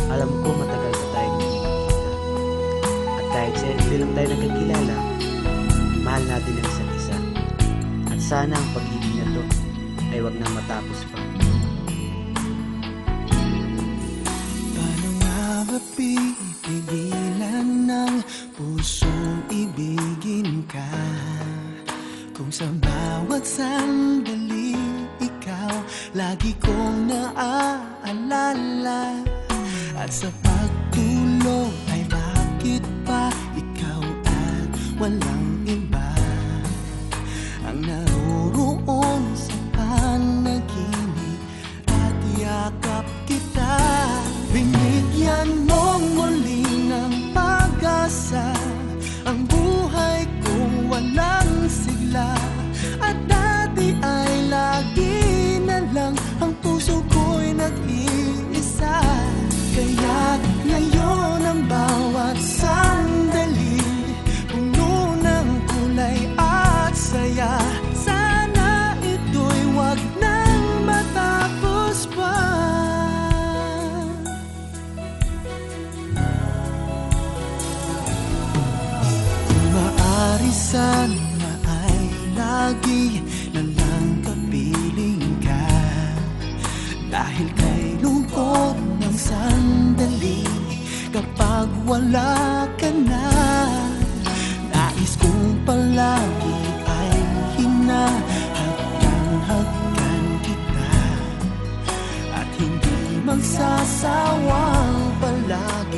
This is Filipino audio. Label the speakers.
Speaker 1: Alam ko matagal pa tayong hindi nakita. At kahit sa hindi lang tayo nagkakilala, mahal natin ang isa't isa. At sana ang pag-ibig na to ay wag nang matapos pa.
Speaker 2: Paano nga ba pipigilan ng pusong ibigin ka? Kung sa bawat sandali ikaw lagi kong naaalala. At sa pagtulog ay bakit pa ikaw at walang iba ang naroroon sa panaginip at yakap kita. Binigyan mong muli ng pag-asa ang buhay kong walang sigla. At dati ay lagi na lang ang puso ko'y nag-iisa. Kaya't ngayon ang bawat sandali puno ng kulay at saya. Sana ito'y wag nang matapos pa. Kung maaari sana ay lagi na lang kapiling ka. Dahil kay lungkot ng sandali kapag wala ka na. Nais kong palagi ay hinahagkan kita at hindi magsasawang palagi